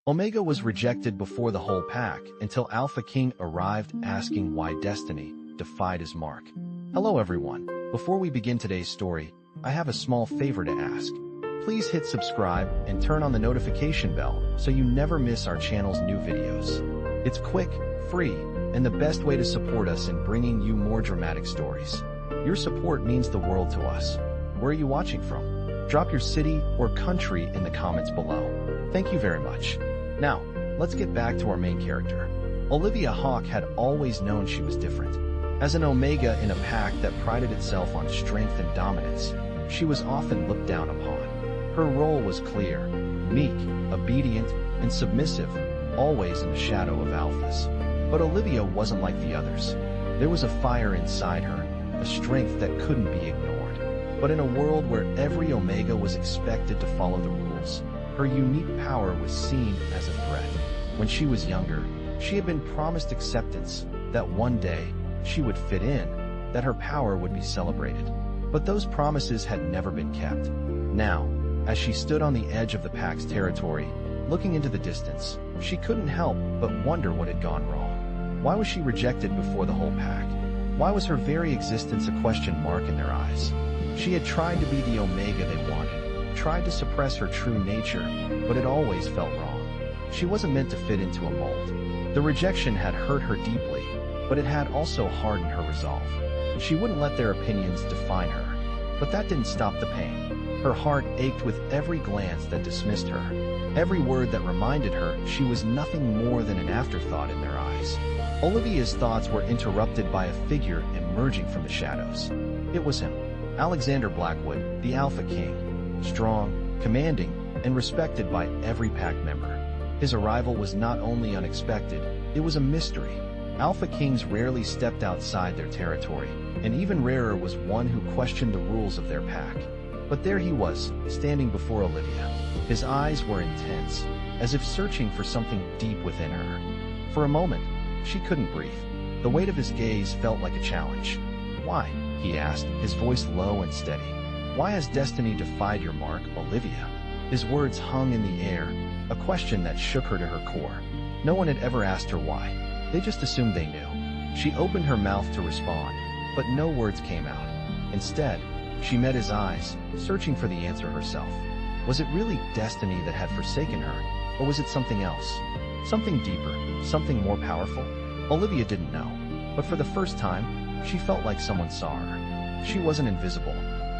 Omega was rejected before the whole pack until Alpha King arrived asking why Destiny defied his mark. Hello everyone. Before we begin today's story, I have a small favor to ask. Please hit subscribe and turn on the notification bell so you never miss our channel's new videos. It's quick, free, and the best way to support us in bringing you more dramatic stories. Your support means the world to us. Where are you watching from? Drop your city or country in the comments below. Thank you very much. Now, let's get back to our main character. Olivia Hawke had always known she was different. As an Omega in a pack that prided itself on strength and dominance, she was often looked down upon. Her role was clear: meek, obedient, and submissive, always in the shadow of alphas. But Olivia wasn't like the others. There was a fire inside her, a strength that couldn't be ignored. But in a world where every Omega was expected to follow the rules, her unique power was seen as a threat. When she was younger, she had been promised acceptance, that one day she would fit in, that her power would be celebrated. But those promises had never been kept. Now, as she stood on the edge of the pack's territory, looking into the distance, she couldn't help but wonder what had gone wrong. Why was she rejected before the whole pack? Why was her very existence a question mark in their eyes? She had tried to be the Omega they wanted, tried to suppress her true nature, but it always felt wrong. She wasn't meant to fit into a mold. The rejection had hurt her deeply, but it had also hardened her resolve. She wouldn't let their opinions define her. But that didn't stop the pain. Her heart ached with every glance that dismissed her, every word that reminded her she was nothing more than an afterthought in their eyes. Olivia's thoughts were interrupted by a figure emerging from the shadows. It was him, Alexander Blackwood, the Alpha King, strong, commanding, and respected by every pack member. His arrival was not only unexpected, it was a mystery. Alpha Kings rarely stepped outside their territory, and even rarer was one who questioned the rules of their pack. But there he was, standing before Olivia. His eyes were intense, as if searching for something deep within her. For a moment, she couldn't breathe. The weight of his gaze felt like a challenge. "Why?" he asked, his voice low and steady. "Why has destiny defied your mark, Olivia?" His words hung in the air, a question that shook her to her core. No one had ever asked her why. They just assumed they knew. She opened her mouth to respond, but no words came out. Instead, she met his eyes, searching for the answer herself. Was it really destiny that had forsaken her, or was it something else? Something deeper, something more powerful? Olivia didn't know, but for the first time, she felt like someone saw her. She wasn't invisible.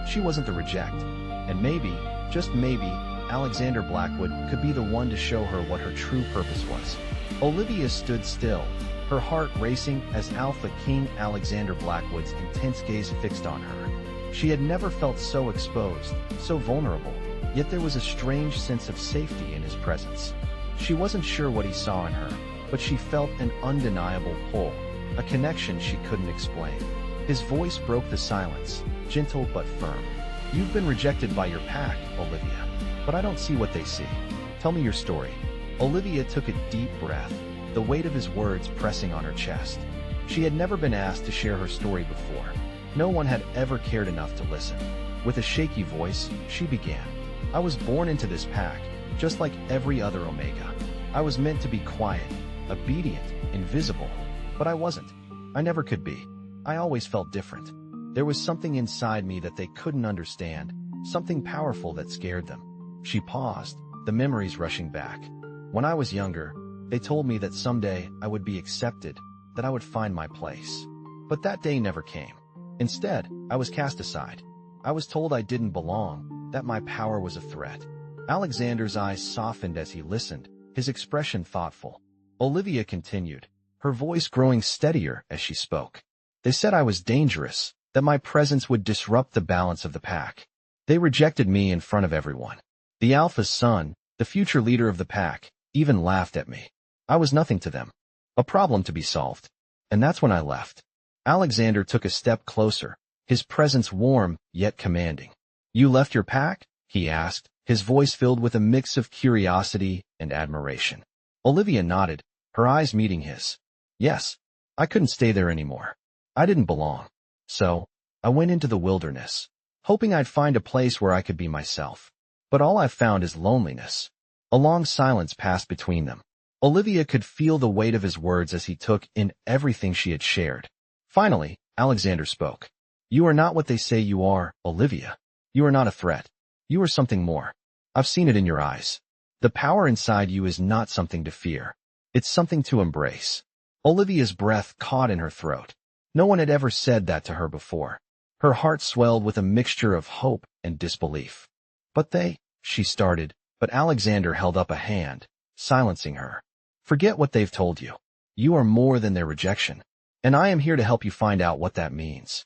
She wasn't the reject. And maybe, just maybe, Alexander Blackwood could be the one to show her what her true purpose was. Olivia stood still, her heart racing as Alpha King Alexander Blackwood's intense gaze fixed on her. She had never felt so exposed, so vulnerable, yet there was a strange sense of safety in his presence. She wasn't sure what he saw in her, but she felt an undeniable pull, a connection she couldn't explain. His voice broke the silence, gentle but firm. "You've been rejected by your pack, Olivia, but I don't see what they see. Tell me your story." Olivia took a deep breath, the weight of his words pressing on her chest. She had never been asked to share her story before. No one had ever cared enough to listen. With a shaky voice, she began. "I was born into this pack, just like every other Omega. I was meant to be quiet, obedient, invisible, but I wasn't. I never could be. I always felt different. There was something inside me that they couldn't understand, something powerful that scared them." She paused, the memories rushing back. "When I was younger, they told me that someday I would be accepted, that I would find my place. But that day never came. Instead, I was cast aside. I was told I didn't belong, that my power was a threat." Alexander's eyes softened as he listened, his expression thoughtful. Olivia continued, her voice growing steadier as she spoke. "They said I was dangerous, that my presence would disrupt the balance of the pack. They rejected me in front of everyone. The Alpha's son, the future leader of the pack, even laughed at me. I was nothing to them. A problem to be solved. And that's when I left." Alexander took a step closer, his presence warm yet commanding. "You left your pack?" he asked, his voice filled with a mix of curiosity and admiration. Olivia nodded, her eyes meeting his. "Yes, I couldn't stay there anymore. I didn't belong. So, I went into the wilderness, hoping I'd find a place where I could be myself. But all I've found is loneliness." A long silence passed between them. Olivia could feel the weight of his words as he took in everything she had shared. Finally, Alexander spoke. You are not what they say you are, Olivia. You are not a threat. You are something more. I've seen it in your eyes. The power inside you is not something to fear. It's something to embrace. Olivia's breath caught in her throat. No one had ever said that to her before. Her heart swelled with a mixture of hope and disbelief. But she started, but Alexander held up a hand, silencing her. Forget what they've told you. You are more than their rejection, and I am here to help you find out what that means.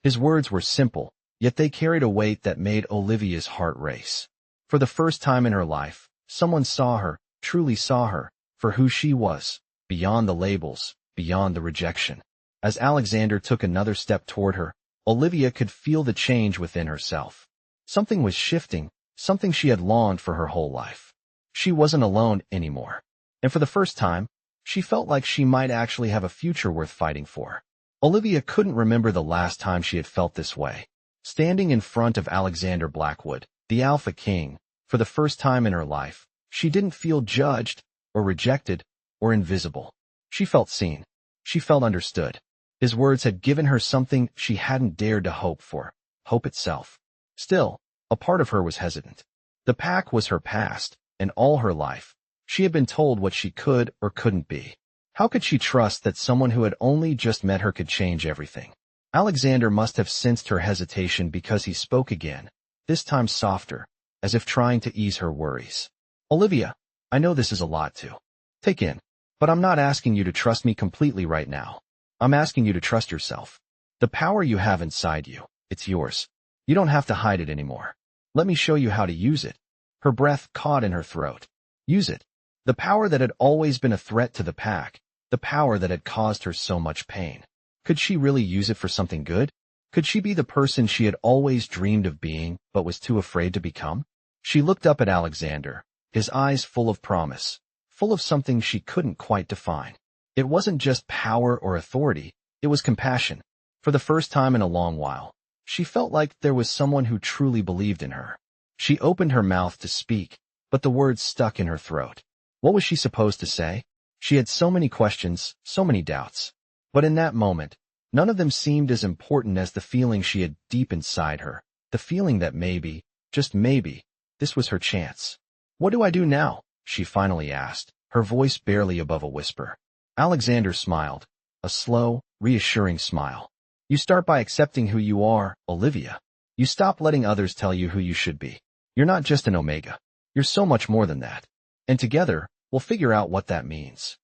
His words were simple, yet they carried a weight that made Olivia's heart race. For the first time in her life, someone saw her, truly saw her, for who she was, beyond the labels, beyond the rejection. As Alexander took another step toward her, Olivia could feel the change within herself. Something was shifting, something she had longed for her whole life. She wasn't alone anymore. And for the first time, she felt like she might actually have a future worth fighting for. Olivia couldn't remember the last time she had felt this way. Standing in front of Alexander Blackwood, the Alpha King, for the first time in her life, she didn't feel judged, or rejected, or invisible. She felt seen. She felt understood. His words had given her something she hadn't dared to hope for, hope itself. Still, a part of her was hesitant. The pack was her past, and all her life, she had been told what she could or couldn't be. How could she trust that someone who had only just met her could change everything? Alexander must have sensed her hesitation because he spoke again, this time softer, as if trying to ease her worries. Olivia, I know this is a lot to take in, but I'm not asking you to trust me completely right now. I'm asking you to trust yourself. The power you have inside you, it's yours. You don't have to hide it anymore. Let me show you how to use it. Her breath caught in her throat. Use it. The power that had always been a threat to the pack, the power that had caused her so much pain. Could she really use it for something good? Could she be the person she had always dreamed of being, but was too afraid to become? She looked up at Alexander, his eyes full of promise, full of something she couldn't quite define. It wasn't just power or authority, it was compassion. For the first time in a long while, she felt like there was someone who truly believed in her. She opened her mouth to speak, but the words stuck in her throat. What was she supposed to say? She had so many questions, so many doubts. But in that moment, none of them seemed as important as the feeling she had deep inside her, the feeling that maybe, just maybe, this was her chance. What do I do now? She finally asked, her voice barely above a whisper. Alexander smiled, a slow, reassuring smile. You start by accepting who you are, Olivia. You stop letting others tell you who you should be. You're not just an omega. You're so much more than that. And together, we'll figure out what that means.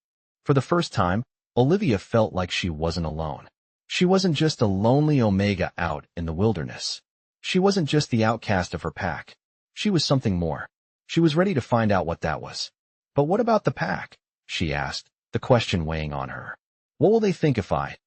For the first time, Olivia felt like she wasn't alone. She wasn't just a lonely omega out in the wilderness. She wasn't just the outcast of her pack. She was something more. She was ready to find out what that was. But what about the pack? She asked, the question weighing on her. What will they think if I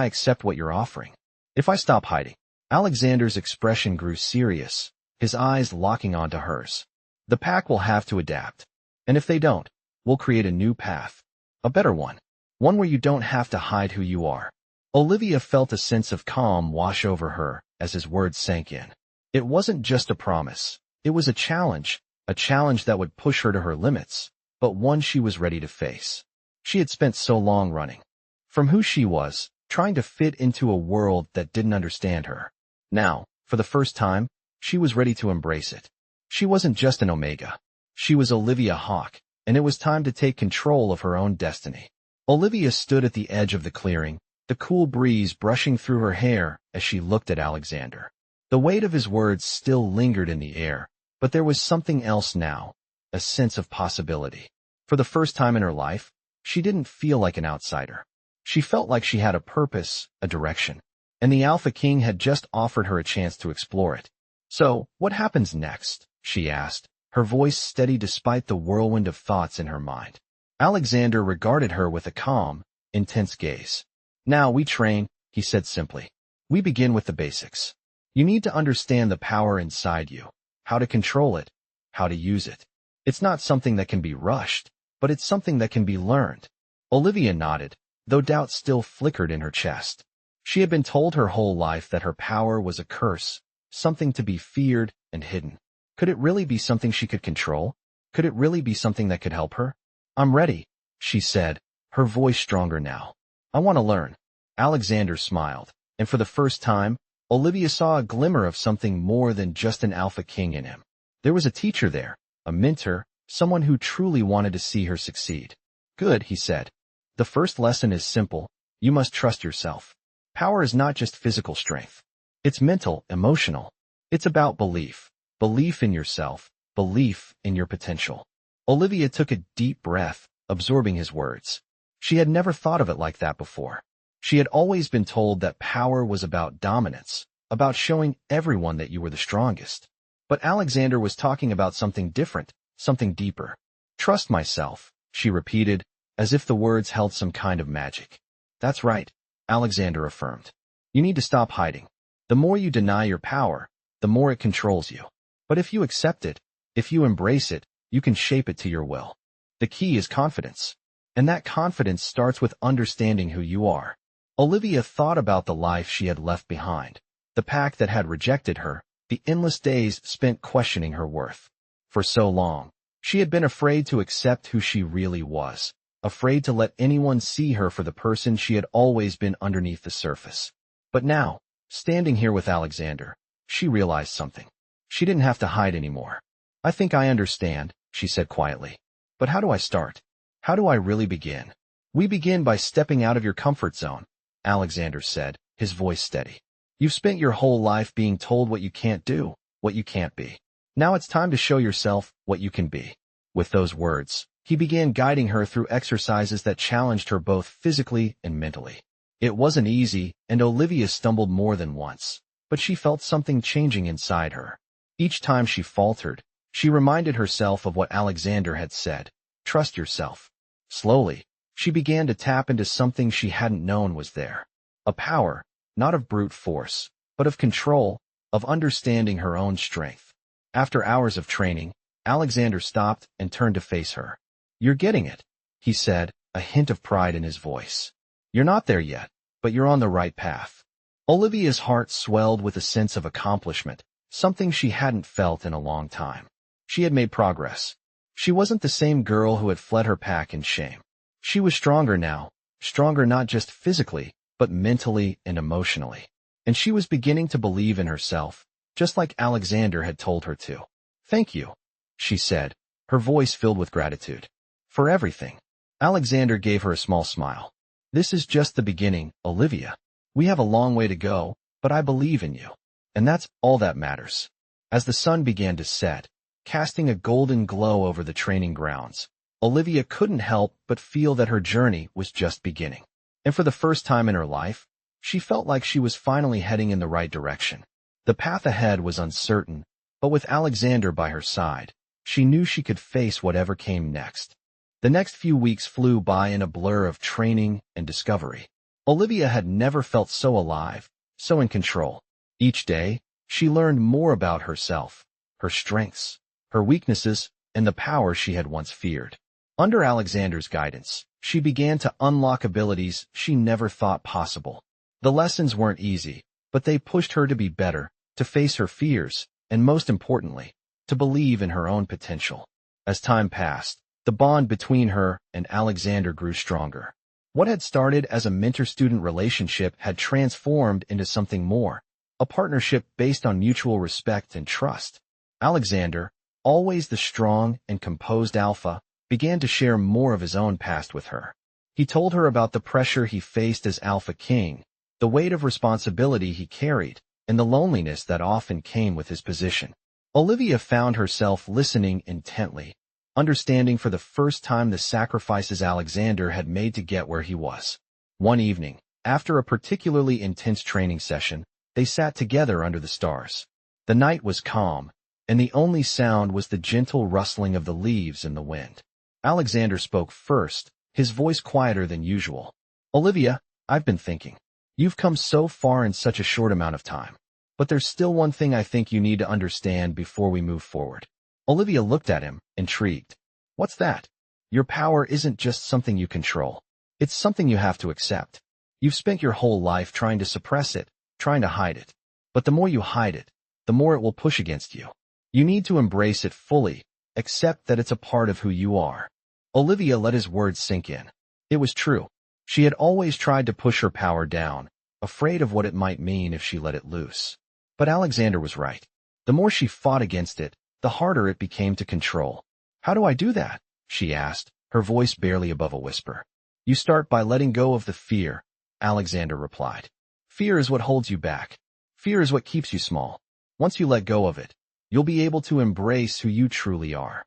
accept what you're offering? If I stop hiding? Alexander's expression grew serious, his eyes locking onto hers. The pack will have to adapt. And if they don't, we'll create a new path. A better one. One where you don't have to hide who you are. Olivia felt a sense of calm wash over her as his words sank in. It wasn't just a promise. It was a challenge that would push her to her limits, but one she was ready to face. She had spent so long running from who she was, trying to fit into a world that didn't understand her. Now, for the first time, she was ready to embrace it. She wasn't just an omega. She was Olivia Hawke, and it was time to take control of her own destiny. Olivia stood at the edge of the clearing, the cool breeze brushing through her hair as she looked at Alexander. The weight of his words still lingered in the air, but there was something else now, a sense of possibility. For the first time in her life, she didn't feel like an outsider. She felt like she had a purpose, a direction, and the Alpha King had just offered her a chance to explore it. So, what happens next? She asked, her voice steady despite the whirlwind of thoughts in her mind. Alexander regarded her with a calm, intense gaze. Now we train, he said simply. We begin with the basics. You need to understand the power inside you, how to control it, how to use it. It's not something that can be rushed, but it's something that can be learned. Olivia nodded, though doubt still flickered in her chest. She had been told her whole life that her power was a curse, something to be feared and hidden. Could it really be something she could control? Could it really be something that could help her? I'm ready, she said, her voice stronger now. I want to learn. Alexander smiled, and for the first time, Olivia saw a glimmer of something more than just an alpha king in him. There was a teacher there, a mentor, someone who truly wanted to see her succeed. Good, he said. The first lesson is simple. You must trust yourself. Power is not just physical strength. It's mental, emotional. It's about belief. Belief in yourself. Belief in your potential. Olivia took a deep breath, absorbing his words. She had never thought of it like that before. She had always been told that power was about dominance, about showing everyone that you were the strongest. But Alexander was talking about something different, something deeper. Trust myself, she repeated, as if the words held some kind of magic. That's right, Alexander affirmed. You need to stop hiding. The more you deny your power, the more it controls you. But if you accept it, if you embrace it, you can shape it to your will. The key is confidence. And that confidence starts with understanding who you are. Olivia thought about the life she had left behind, the pack that had rejected her, the endless days spent questioning her worth. For so long, she had been afraid to accept who she really was, afraid to let anyone see her for the person she had always been underneath the surface. But now, standing here with Alexander, she realized something. She didn't have to hide anymore. I think I understand, she said quietly. But how do I start? How do I really begin? We begin by stepping out of your comfort zone, Alexander said, his voice steady. You've spent your whole life being told what you can't do, what you can't be. Now it's time to show yourself what you can be. With those words, he began guiding her through exercises that challenged her both physically and mentally. It wasn't easy, and Olivia stumbled more than once, but she felt something changing inside her. Each time she faltered, she reminded herself of what Alexander had said. Trust yourself. Slowly, she began to tap into something she hadn't known was there. A power, not of brute force, but of control, of understanding her own strength. After hours of training, Alexander stopped and turned to face her. You're getting it, he said, a hint of pride in his voice. You're not there yet, but you're on the right path. Olivia's heart swelled with a sense of accomplishment, something she hadn't felt in a long time. She had made progress. She wasn't the same girl who had fled her pack in shame. She was stronger now, stronger not just physically, but mentally and emotionally. And she was beginning to believe in herself, just like Alexander had told her to. Thank you, she said, her voice filled with gratitude. For everything. Alexander gave her a small smile. This is just the beginning, Olivia. We have a long way to go, but I believe in you. And that's all that matters. As the sun began to set, casting a golden glow over the training grounds, Olivia couldn't help but feel that her journey was just beginning. And for the first time in her life, she felt like she was finally heading in the right direction. The path ahead was uncertain, but with Alexander by her side, she knew she could face whatever came next. The next few weeks flew by in a blur of training and discovery. Olivia had never felt so alive, so in control. Each day, she learned more about herself, her strengths, her weaknesses, and the power she had once feared. Under Alexander's guidance, she began to unlock abilities she never thought possible. The lessons weren't easy, but they pushed her to be better, to face her fears, and most importantly, to believe in her own potential. As time passed, the bond between her and Alexander grew stronger. What had started as a mentor-student relationship had transformed into something more, a partnership based on mutual respect and trust. Alexander, always the strong and composed alpha, began to share more of his own past with her. He told her about the pressure he faced as Alpha King, the weight of responsibility he carried, and the loneliness that often came with his position. Olivia found herself listening intently, understanding for the first time the sacrifices Alexander had made to get where he was. One evening, after a particularly intense training session, they sat together under the stars. The night was calm, and the only sound was the gentle rustling of the leaves in the wind. Alexander spoke first, his voice quieter than usual. Olivia, I've been thinking. You've come so far in such a short amount of time. But there's still one thing I think you need to understand before we move forward. Olivia looked at him, intrigued. What's that? Your power isn't just something you control. It's something you have to accept. You've spent your whole life trying to suppress it, trying to hide it. But the more you hide it, the more it will push against you. You need to embrace it fully, Accept that it's a part of who you are. Olivia let his words sink in. It was true. She had always tried to push her power down, afraid of what it might mean if she let it loose. But Alexander was right. The more she fought against it, the harder it became to control. How do I do that? She asked, her voice barely above a whisper. You start by letting go of the fear, Alexander replied. Fear is what holds you back. Fear is what keeps you small. Once you let go of it, you'll be able to embrace who you truly are.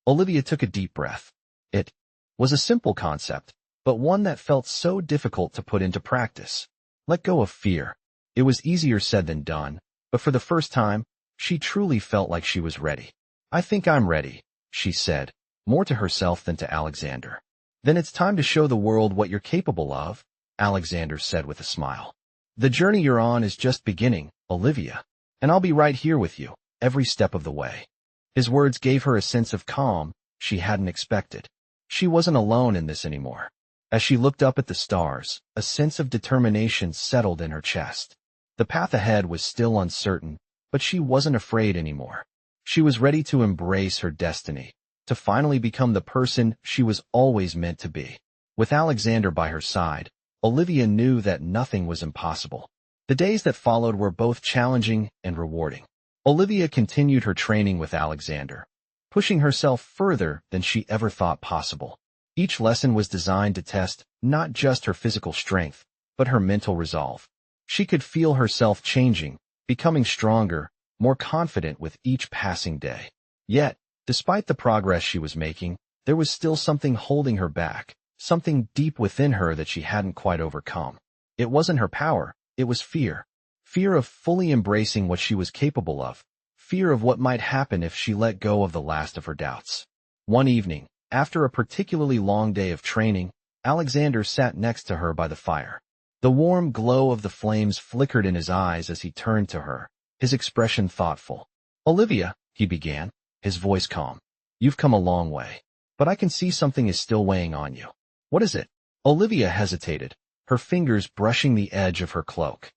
Olivia took a deep breath. It was a simple concept, but one that felt so difficult to put into practice. Let go of fear. It was easier said than done, but for the first time, she truly felt like she was ready. I think I'm ready, she said, more to herself than to Alexander. Then it's time to show the world what you're capable of, Alexander said with a smile. The journey you're on is just beginning, Olivia, and I'll be right here with you, every step of the way. His words gave her a sense of calm she hadn't expected. She wasn't alone in this anymore. As she looked up at the stars, a sense of determination settled in her chest. The path ahead was still uncertain, but she wasn't afraid anymore. She was ready to embrace her destiny, to finally become the person she was always meant to be. With Alexander by her side, Olivia knew that nothing was impossible. The days that followed were both challenging and rewarding. Olivia continued her training with Alexander, pushing herself further than she ever thought possible. Each lesson was designed to test not just her physical strength, but her mental resolve. She could feel herself changing, becoming stronger, more confident with each passing day. Yet, despite the progress she was making, there was still something holding her back, something deep within her that she hadn't quite overcome. It wasn't her power, it was fear. Fear of fully embracing what she was capable of. Fear of what might happen if she let go of the last of her doubts. One evening, after a particularly long day of training, Alexander sat next to her by the fire. The warm glow of the flames flickered in his eyes as he turned to her, his expression thoughtful. Olivia, he began, his voice calm. You've come a long way, but I can see something is still weighing on you. What is it? Olivia hesitated, her fingers brushing the edge of her cloak.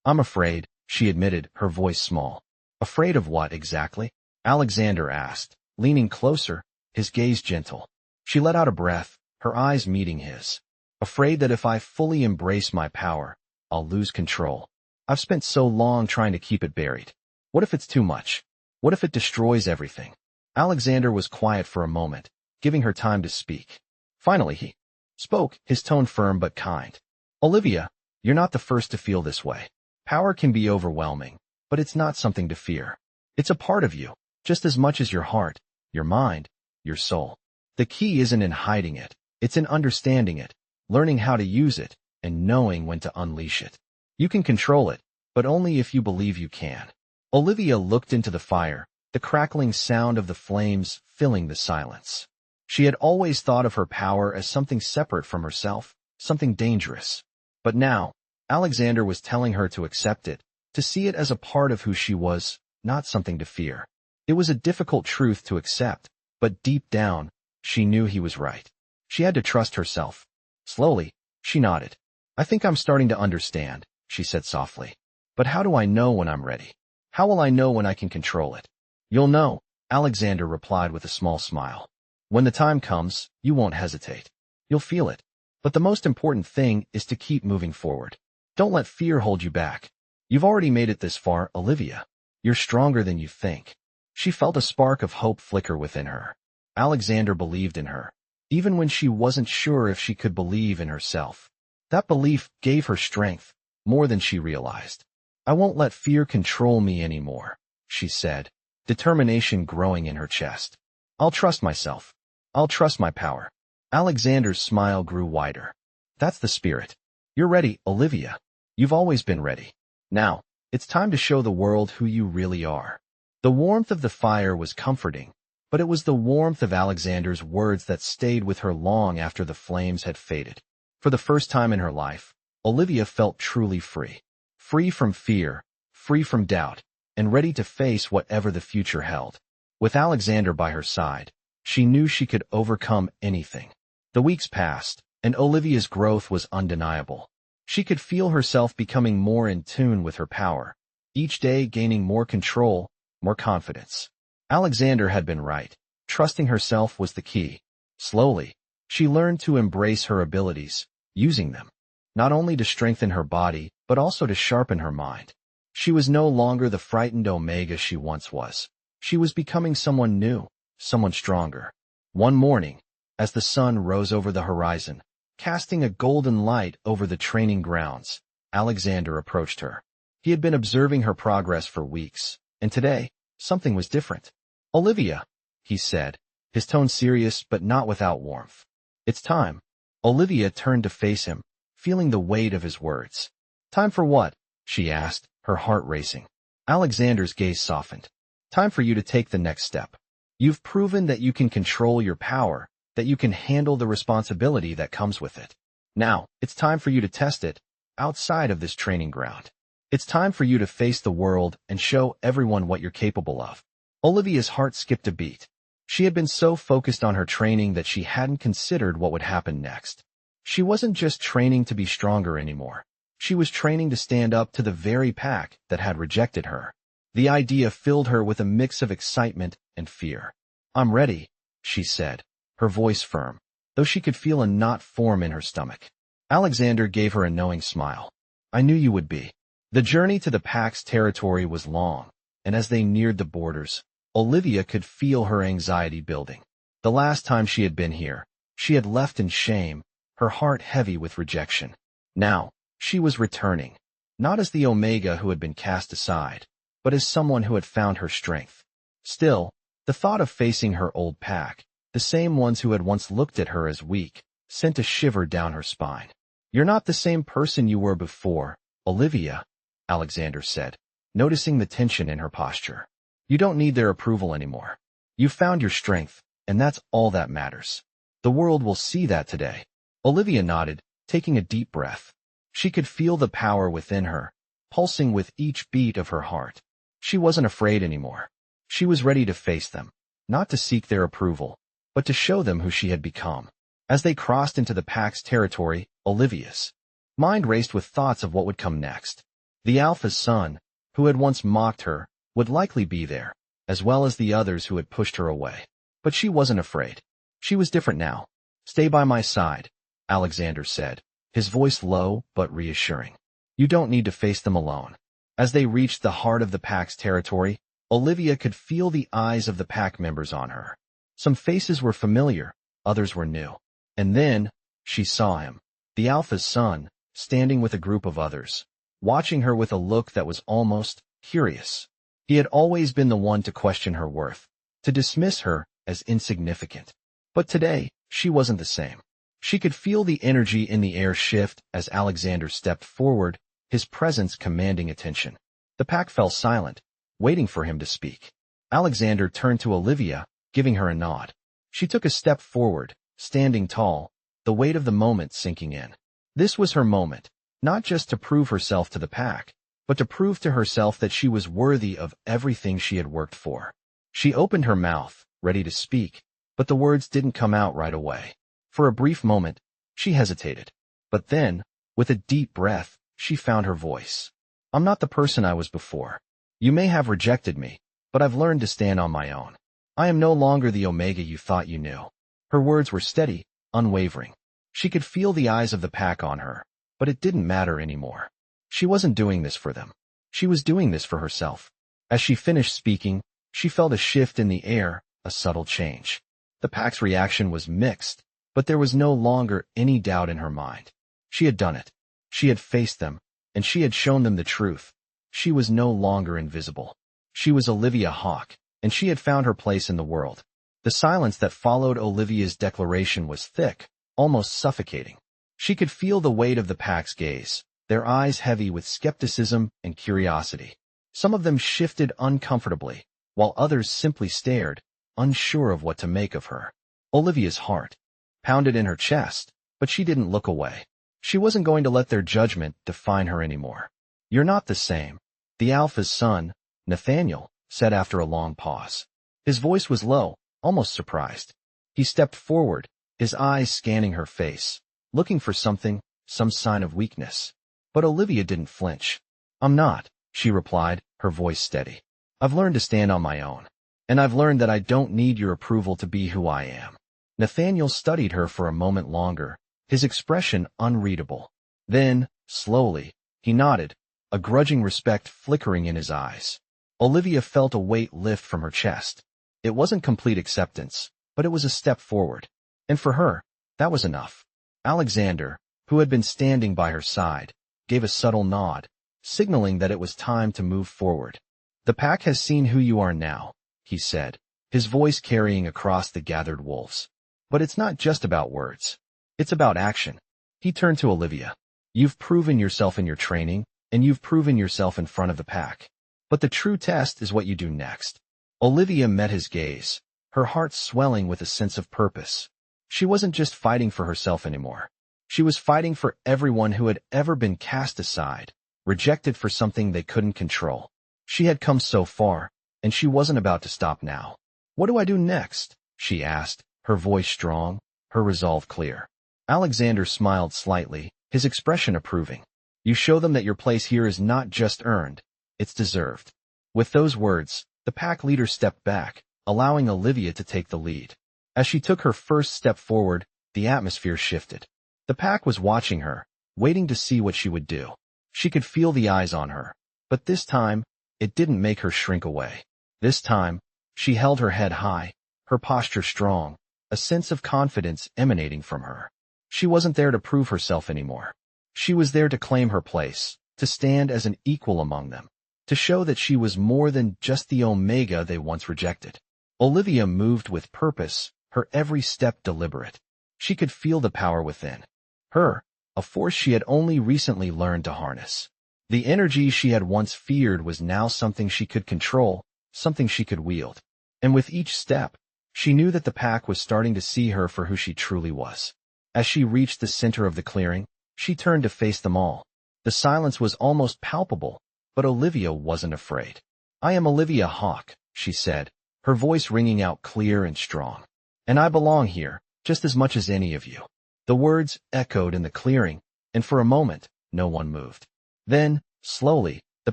I'm afraid, she admitted, her voice small. Afraid of what exactly? Alexander asked, leaning closer, his gaze gentle. She let out a breath, her eyes meeting his. Afraid that if I fully embrace my power, I'll lose control. I've spent so long trying to keep it buried. What if it's too much? What if it destroys everything? Alexander was quiet for a moment, giving her time to speak. Finally he spoke, his tone firm but kind. Olivia, you're not the first to feel this way. Power can be overwhelming, but it's not something to fear. It's a part of you, just as much as your heart, your mind, your soul. The key isn't in hiding it, it's in understanding it, learning how to use it, and knowing when to unleash it. You can control it, but only if you believe you can. Olivia looked into the fire, the crackling sound of the flames filling the silence. She had always thought of her power as something separate from herself, something dangerous. But now, Alexander was telling her to accept it, to see it as a part of who she was, not something to fear. It was a difficult truth to accept, but deep down, she knew he was right. She had to trust herself. Slowly, she nodded. I think I'm starting to understand, she said softly. But how do I know when I'm ready? How will I know when I can control it? You'll know, Alexander replied with a small smile. When the time comes, you won't hesitate. You'll feel it. But the most important thing is to keep moving forward. Don't let fear hold you back. You've already made it this far, Olivia. You're stronger than you think. She felt a spark of hope flicker within her. Alexander believed in her, even when she wasn't sure if she could believe in herself. That belief gave her strength, more than she realized. I won't let fear control me anymore, she said, determination growing in her chest. I'll trust myself. I'll trust my power. Alexander's smile grew wider. That's the spirit. You're ready, Olivia. You've always been ready. Now, it's time to show the world who you really are. The warmth of the fire was comforting, but it was the warmth of Alexander's words that stayed with her long after the flames had faded. For the first time in her life, Olivia felt truly free. Free from fear, free from doubt, and ready to face whatever the future held. With Alexander by her side, she knew she could overcome anything. The weeks passed, and Olivia's growth was undeniable. She could feel herself becoming more in tune with her power, each day gaining more control, more confidence. Alexander had been right. Trusting herself was the key. Slowly, she learned to embrace her abilities, using them, not only to strengthen her body, but also to sharpen her mind. She was no longer the frightened Omega she once was. She was becoming someone new, someone stronger. One morning, as the sun rose over the horizon, casting a golden light over the training grounds, Alexander approached her. He had been observing her progress for weeks, and today, something was different. "Olivia," he said, his tone serious but not without warmth. "It's time." Olivia turned to face him, feeling the weight of his words. "Time for what?" she asked, her heart racing. Alexander's gaze softened. "Time for you to take the next step. You've proven that you can control your power, that you can handle the responsibility that comes with it. Now, it's time for you to test it, outside of this training ground. It's time for you to face the world and show everyone what you're capable of." Olivia's heart skipped a beat. She had been so focused on her training that she hadn't considered what would happen next. She wasn't just training to be stronger anymore. She was training to stand up to the very pack that had rejected her. The idea filled her with a mix of excitement and fear. "I'm ready," she said, her voice firm, though she could feel a knot form in her stomach. Alexander gave her a knowing smile. "I knew you would be." The journey to the pack's territory was long, and as they neared the borders, Olivia could feel her anxiety building. The last time she had been here, she had left in shame, her heart heavy with rejection. Now, she was returning, not as the Omega who had been cast aside, but as someone who had found her strength. Still, the thought of facing her old pack, the same ones who had once looked at her as weak, sent a shiver down her spine. "You're not the same person you were before, Olivia," Alexander said, noticing the tension in her posture. "You don't need their approval anymore. You've found your strength, and that's all that matters. The world will see that today." Olivia nodded, taking a deep breath. She could feel the power within her, pulsing with each beat of her heart. She wasn't afraid anymore. She was ready to face them, not to seek their approval, but to show them who she had become. As they crossed into the pack's territory, Olivia's mind raced with thoughts of what would come next. The Alpha's son, who had once mocked her, would likely be there, as well as the others who had pushed her away. But she wasn't afraid. She was different now. "Stay by my side," Alexander said, his voice low but reassuring. "You don't need to face them alone." As they reached the heart of the pack's territory, Olivia could feel the eyes of the pack members on her. Some faces were familiar, others were new. And then, she saw him, the Alpha's son, standing with a group of others, watching her with a look that was almost curious. He had always been the one to question her worth, to dismiss her as insignificant. But today, she wasn't the same. She could feel the energy in the air shift as Alexander stepped forward, his presence commanding attention. The pack fell silent, waiting for him to speak. Alexander turned to Olivia, giving her a nod. She took a step forward, standing tall, the weight of the moment sinking in. This was her moment, not just to prove herself to the pack, but to prove to herself that she was worthy of everything she had worked for. She opened her mouth, ready to speak, but the words didn't come out right away. For a brief moment, she hesitated. But then, with a deep breath, she found her voice. "I'm not the person I was before. You may have rejected me, but I've learned to stand on my own. I am no longer the Omega you thought you knew." Her words were steady, unwavering. She could feel the eyes of the pack on her, but it didn't matter anymore. She wasn't doing this for them. She was doing this for herself. As she finished speaking, she felt a shift in the air, a subtle change. The pack's reaction was mixed, but there was no longer any doubt in her mind. She had done it. She had faced them, and she had shown them the truth. She was no longer invisible. She was Olivia Hawke, and she had found her place in the world. The silence that followed Olivia's declaration was thick, almost suffocating. She could feel the weight of the pack's gaze, their eyes heavy with skepticism and curiosity. Some of them shifted uncomfortably, while others simply stared, unsure of what to make of her. Olivia's heart pounded in her chest, but she didn't look away. She wasn't going to let their judgment define her anymore. "You're not the same," the Alpha's son, Nathaniel, said after a long pause. His voice was low, almost surprised. He stepped forward, his eyes scanning her face, looking for something, some sign of weakness. But Olivia didn't flinch. "I'm not," she replied, her voice steady. "I've learned to stand on my own." And I've learned that I don't need your approval to be who I am. Nathaniel studied her for a moment longer, his expression unreadable. Then, slowly, he nodded, a grudging respect flickering in his eyes. Olivia felt a weight lift from her chest. It wasn't complete acceptance, but it was a step forward. And for her, that was enough. Alexander, who had been standing by her side, gave a subtle nod, signaling that it was time to move forward. The pack has seen who you are now, he said, his voice carrying across the gathered wolves. But it's not just about words. It's about action. He turned to Olivia. You've proven yourself in your training, and you've proven yourself in front of the pack. But the true test is what you do next. Olivia met his gaze, her heart swelling with a sense of purpose. She wasn't just fighting for herself anymore. She was fighting for everyone who had ever been cast aside, rejected for something they couldn't control. She had come so far, and she wasn't about to stop now. What do I do next? She asked, her voice strong, her resolve clear. Alexander smiled slightly, his expression approving. You show them that your place here is not just earned, it's deserved. With those words, the pack leader stepped back, allowing Olivia to take the lead. As she took her first step forward, the atmosphere shifted. The pack was watching her, waiting to see what she would do. She could feel the eyes on her, but this time, it didn't make her shrink away. This time, she held her head high, her posture strong, a sense of confidence emanating from her. She wasn't there to prove herself anymore. She was there to claim her place, to stand as an equal among them, to show that she was more than just the Omega they once rejected. Olivia moved with purpose, her every step deliberate. She could feel the power within her, a force she had only recently learned to harness. The energy she had once feared was now something she could control, something she could wield. And with each step, she knew that the pack was starting to see her for who she truly was. As she reached the center of the clearing, she turned to face them all. The silence was almost palpable, but Olivia wasn't afraid. I am Olivia Hawke, she said, her voice ringing out clear and strong. And I belong here, just as much as any of you. The words echoed in the clearing, and for a moment, no one moved. Then, slowly, the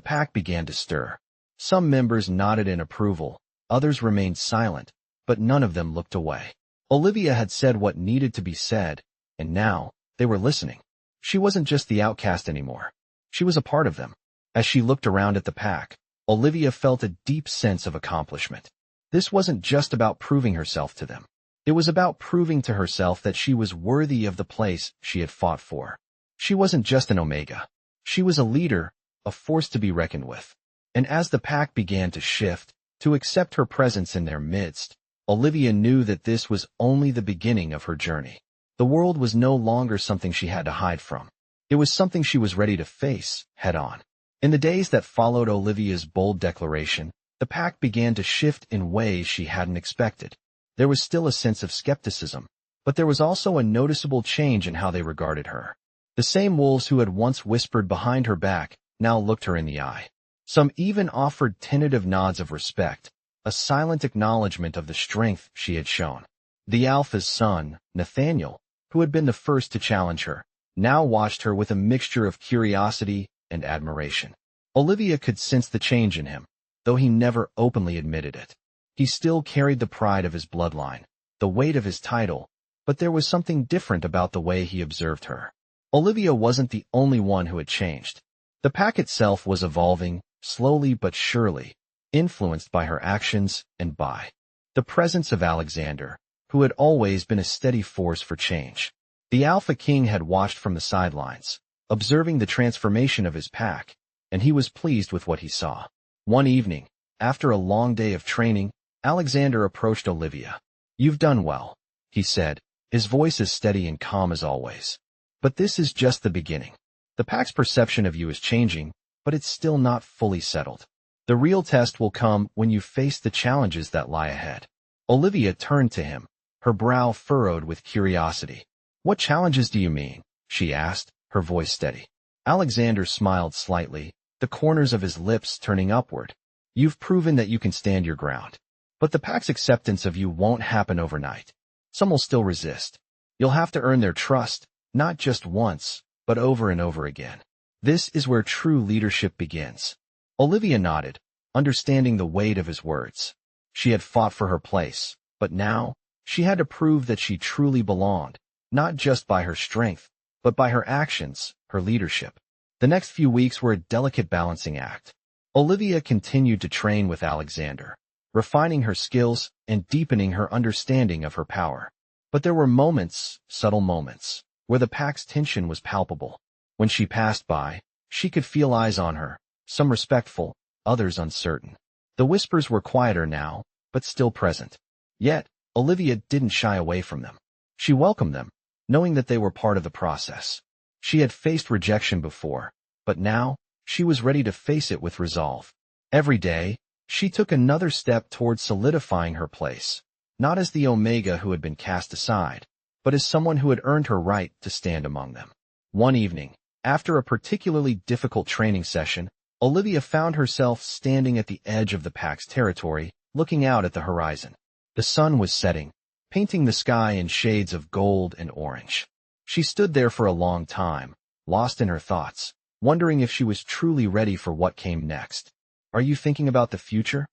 pack began to stir. Some members nodded in approval, others remained silent, but none of them looked away. Olivia had said what needed to be said, and now, they were listening. She wasn't just the outcast anymore. She was a part of them. As she looked around at the pack, Olivia felt a deep sense of accomplishment. This wasn't just about proving herself to them. It was about proving to herself that she was worthy of the place she had fought for. She wasn't just an Omega. She was a leader, a force to be reckoned with. And as the pack began to shift, to accept her presence in their midst, Olivia knew that this was only the beginning of her journey. The world was no longer something she had to hide from. It was something she was ready to face, head on. In the days that followed Olivia's bold declaration, the pack began to shift in ways she hadn't expected. There was still a sense of skepticism, but there was also a noticeable change in how they regarded her. The same wolves who had once whispered behind her back now looked her in the eye. Some even offered tentative nods of respect, a silent acknowledgement of the strength she had shown. The Alpha's son, Nathaniel, who had been the first to challenge her, now watched her with a mixture of curiosity and admiration. Olivia could sense the change in him, though he never openly admitted it. He still carried the pride of his bloodline, the weight of his title, but there was something different about the way he observed her. Olivia wasn't the only one who had changed. The pack itself was evolving, slowly but surely, influenced by her actions and by the presence of Alexander, who had always been a steady force for change. The Alpha King had watched from the sidelines, observing the transformation of his pack, and he was pleased with what he saw. One evening, after a long day of training, Alexander approached Olivia. You've done well, he said, his voice as steady and calm as always. But this is just the beginning. The pack's perception of you is changing, but it's still not fully settled. The real test will come when you face the challenges that lie ahead. Olivia turned to him, her brow furrowed with curiosity. What challenges do you mean? She asked, her voice steady. Alexander smiled slightly, the corners of his lips turning upward. You've proven that you can stand your ground. But the pack's acceptance of you won't happen overnight. Some will still resist. You'll have to earn their trust, not just once, but over and over again. This is where true leadership begins. Olivia nodded, understanding the weight of his words. She had fought for her place, but now, she had to prove that she truly belonged, not just by her strength, but by her actions, her leadership. The next few weeks were a delicate balancing act. Olivia continued to train with Alexander, refining her skills and deepening her understanding of her power. But there were moments, subtle moments, where the pack's tension was palpable. When she passed by, she could feel eyes on her, some respectful, others uncertain. The whispers were quieter now, but still present. Yet, Olivia didn't shy away from them. She welcomed them, knowing that they were part of the process. She had faced rejection before, but now, she was ready to face it with resolve. Every day, she took another step toward solidifying her place, not as the Omega who had been cast aside, but as someone who had earned her right to stand among them. One evening, after a particularly difficult training session, Olivia found herself standing at the edge of the pack's territory, looking out at the horizon. The sun was setting, painting the sky in shades of gold and orange. She stood there for a long time, lost in her thoughts, wondering if she was truly ready for what came next. "Are you thinking about the future?"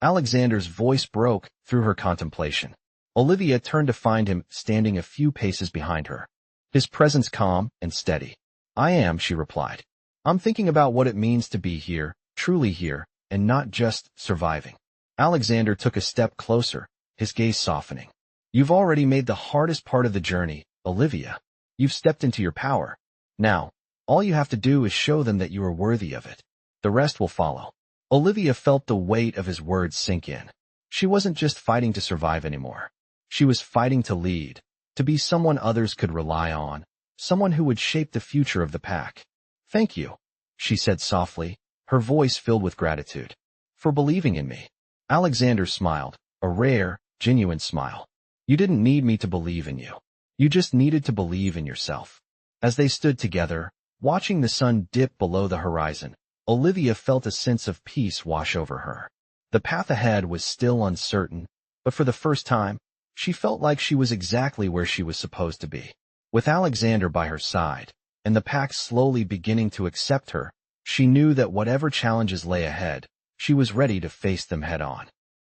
Alexander's voice broke through her contemplation. Olivia turned to find him standing a few paces behind her, his presence calm and steady. "I am," she replied. "I'm thinking about what it means to be here, truly here, and not just surviving." Alexander took a step closer, his gaze softening. "You've already made the hardest part of the journey, Olivia. You've stepped into your power. Now, all you have to do is show them that you are worthy of it. The rest will follow." Olivia felt the weight of his words sink in. She wasn't just fighting to survive anymore. She was fighting to lead, to be someone others could rely on, someone who would shape the future of the pack. "Thank you," she said softly, her voice filled with gratitude, "for believing in me." Alexander smiled, a rare, genuine smile. "You didn't need me to believe in you. You just needed to believe in yourself." As they stood together, watching the sun dip below the horizon, Olivia felt a sense of peace wash over her. The path ahead was still uncertain, but for the first time, she felt like she was exactly where she was supposed to be. With Alexander by her side, and the pack slowly beginning to accept her, she knew that whatever challenges lay ahead, she was ready to face them head on.